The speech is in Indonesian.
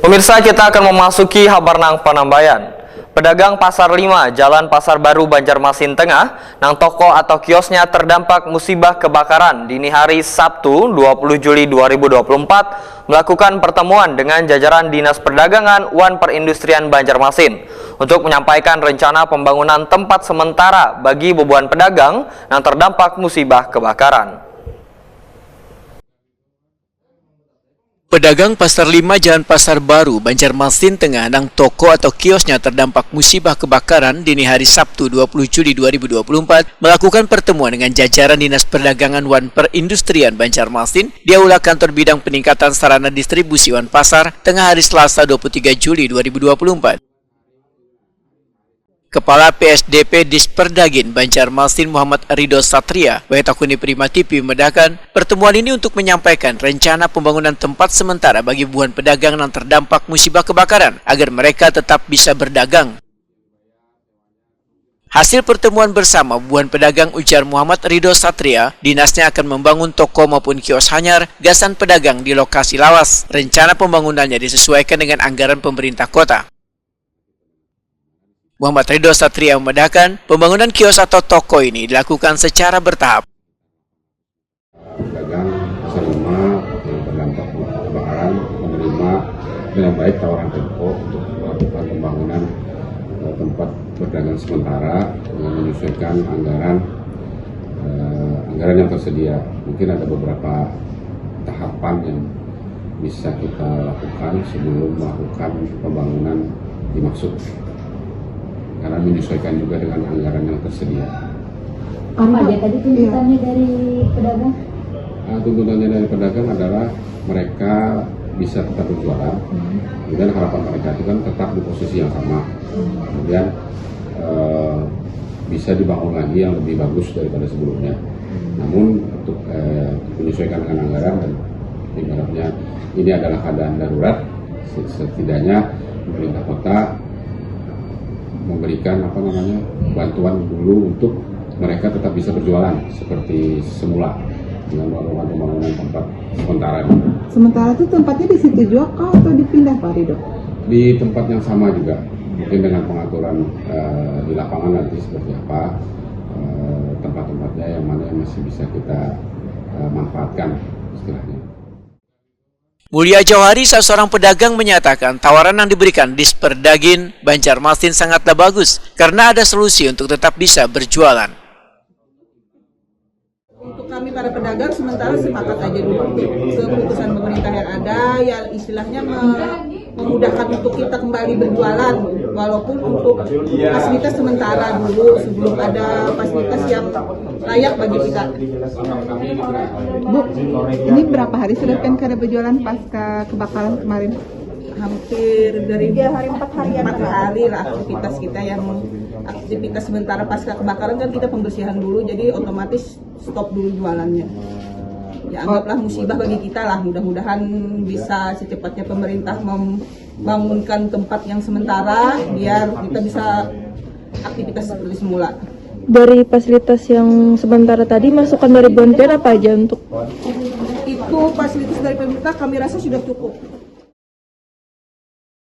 Pemirsa, kita akan memasuki Habarnang Panambayan. Pedagang Pasar 5, Jalan Pasar Baru Banjarmasin Tengah, nang toko atau kiosnya terdampak musibah kebakaran dini hari Sabtu 20 Juli 2024 melakukan pertemuan dengan jajaran Dinas Perdagangan Wan Perindustrian Banjarmasin untuk menyampaikan rencana pembangunan tempat sementara bagi bebuan pedagang yang terdampak musibah kebakaran. Pedagang Pasar 5 Jalan Pasar Baru Banjarmasin Tengah nang toko atau kiosnya terdampak musibah kebakaran dini hari Sabtu 20 Juli 2024 melakukan pertemuan dengan jajaran Dinas Perdagangan Wan Perindustrian Banjarmasin di Aula Kantor Bidang Peningkatan Sarana Distribusi Wan Pasar Tengah hari Selasa 23 Juli 2024. Kepala PSDP Disperdagin Banjarmasin Muhammad Ridho Satria, Waitakuni Prima TV membedakan pertemuan ini untuk menyampaikan rencana pembangunan tempat sementara bagi buan pedagang yang terdampak musibah kebakaran agar mereka tetap bisa berdagang. Hasil pertemuan bersama buan pedagang ujar Muhammad Ridho Satria, dinasnya akan membangun toko maupun kios hanyar gasan pedagang di lokasi lawas. Rencana pembangunannya disesuaikan dengan anggaran pemerintah kota. Muhammad Ridho Satria membedakan pembangunan kios atau toko ini dilakukan secara bertahap. Pedagang Pasar 5 yang terdampak kebakaran menerima dengan baik tawaran Pemko untuk melakukan pembangunan tempat berdagang sementara dengan menyesuaikan anggaran yang tersedia. Mungkin ada beberapa tahapan yang bisa kita lakukan sebelum melakukan pembangunan dimaksud, karena menyesuaikan juga dengan anggaran yang tersedia. Apa aja tadi tuntutannya dari pedagang? Tuntutannya dari pedagang adalah mereka bisa tetap berjualan, kemudian harapan mereka itu kan tetap di posisi yang sama, kemudian bisa dibangun lagi yang lebih bagus daripada sebelumnya. Namun untuk menyesuaikan dengan anggaran dan ibaratnya ini adalah keadaan darurat, setidaknya pemerintah kota memberikan bantuan dulu untuk mereka tetap bisa berjualan seperti semula dengan melakukan pembangunan tempat sementara. Sementara itu tempatnya di situ juga kah atau dipindah, Pak Ridho? Di tempat yang sama juga, mungkin dengan pengaturan di lapangan nanti seperti apa tempat-tempatnya yang mana yang masih bisa kita manfaatkan istilahnya. Mulia Jauhari, salah seorang pedagang, menyatakan tawaran yang diberikan Disperdagin Banjarmasin sangatlah bagus karena ada solusi untuk tetap bisa berjualan. Untuk kami para pedagang sementara sepakat aja dulu keputusan pemerintah yang ada, ya istilahnya memudahkan untuk kita kembali berjualan, walaupun untuk fasilitas sementara dulu sebelum ada fasilitas yang layak bagi kita. Bu, ini berapa hari sudah kan kada berjualan pasca kebakaran kemarin? Hampir dari 3 hari 4 hari 4 hari lah aktivitas kita yang aktivitas sementara pasca kebakaran kan kita pembersihan dulu, jadi otomatis stop dulu jualannya. Ya anggaplah musibah bagi kita lah, mudah-mudahan bisa secepatnya pemerintah membangunkan tempat yang sementara biar kita bisa aktivitas seperti semula. Dari fasilitas yang sementara tadi, masukan dari Bonten apa aja untuk? Itu fasilitas dari pemerintah kami rasa sudah cukup.